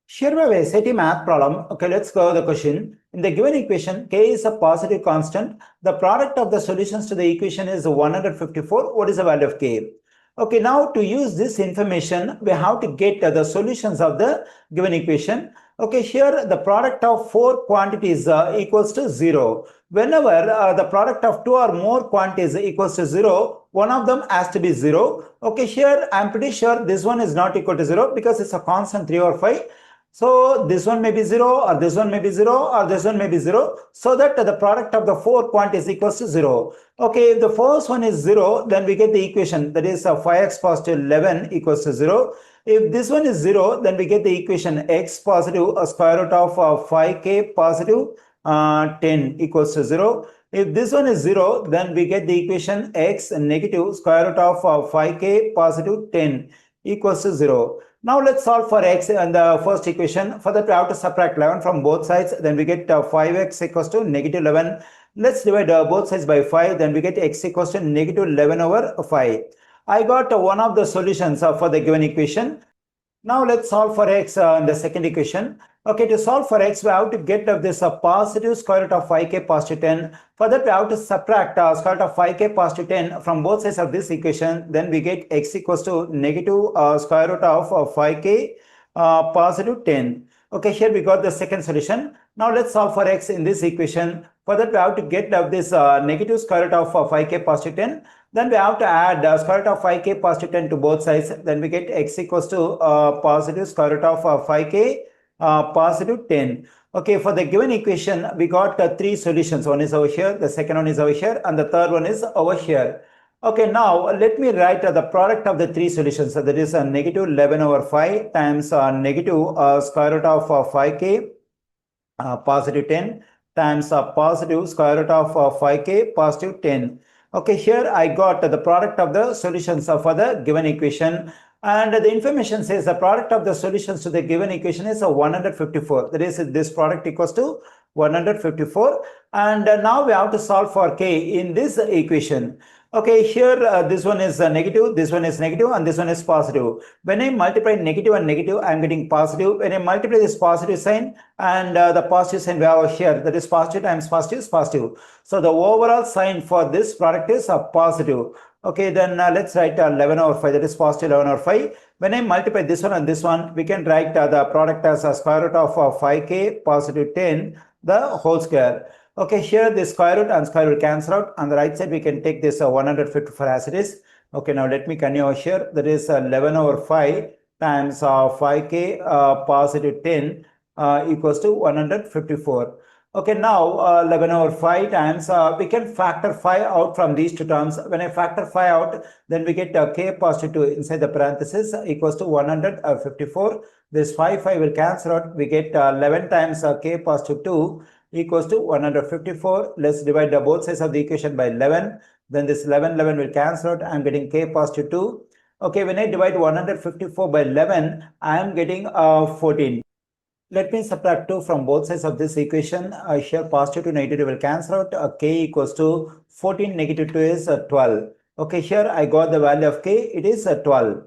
Here we have a SAT math problem. Okay, let's go the question. In the given equation, k is a positive constant. The product of the solutions to the equation is 154. What is the value of k? Okay, now to use this information, we have to get the solutions of the given equation. Okay, here the product of four quantities equals to 0. Whenever the product of two or more quantities equals to 0, one of them has to be 0. Okay, here I'm pretty sure this one is not equal to 0 because it's a constant 3 or 5. So this one may be 0, or this one may be 0, or this one may be 0, so that the product of the four quantities equals to 0. Okay, if the first one is 0, then we get the equation, that is 5x positive 11 equals to 0. If this one is 0, then we get the equation x positive square root of 5k positive 10 equals to 0. If this one is 0, then we get the equation x negative square root of 5k positive 10 equals to 0. Now let's solve for x in the first equation. For that we have to subtract 11 from both sides. Then we get 5x equals to negative 11. Let's divide both sides by 5. Then we get x equals to negative 11 over 5. I got one of the solutions for the given equation. Now let's solve for x in the second equation. Okay, to solve for x, we have to get this positive square root of 5k positive 10. For that, we have to subtract square root of 5k positive 10 from both sides of this equation. Then we get x equals to negative square root of 5k positive 10. Okay, here we got the second solution. Now let's solve for x in this equation. For that, we have to get this negative square root of 5k positive 10. Then we have to add square root of 5k positive 10 to both sides. Then we get x equals to positive square root of 5k positive 10. Okay, for the given equation, we got three solutions. One is over here, the second one is over here, and the third one is over here. Okay, now let me write the product of the three solutions. So that is negative 11 over 5 times negative square root of 5k positive 10 times positive square root of 5k positive 10. Okay, here I got the product of the solutions for the given equation. And the information says the product of the solutions to the given equation is 154. That is, this product equals to 154. And now we have to solve for k in this equation. Okay, here this one is negative, this one is negative, and this one is positive. When I multiply negative and negative, I am getting positive. When I multiply this positive sign and the positive sign we have here, that is positive times positive is positive. So the overall sign for this product is positive. Okay, then let's write 11 over 5, that is positive 11 over 5. When I multiply this one and this one, we can write the product as a square root of 5k positive 10, the whole square. Okay, here the square root and square root cancel out. On the right side, we can take this 154 as it is. Okay, now let me continue over here. That is 11 over 5 times 5k positive 10 equals to 154. Okay, now 11 over 5 times, we can factor 5 out from these two terms. When I factor 5 out, then we get k positive 2 inside the parenthesis equals to 154. This 5 will cancel out. We get 11 times k positive 2 equals to 154. Let's divide both sides of the equation by 11. Then this 11 will cancel out. I'm getting k positive 2. Okay, when I divide 154 by 11, I am getting 14. Let me subtract 2 from both sides of this equation. Here positive to negative will cancel out. K equals to 14, negative 2 is 12. Okay, here I got the value of k, it is 12.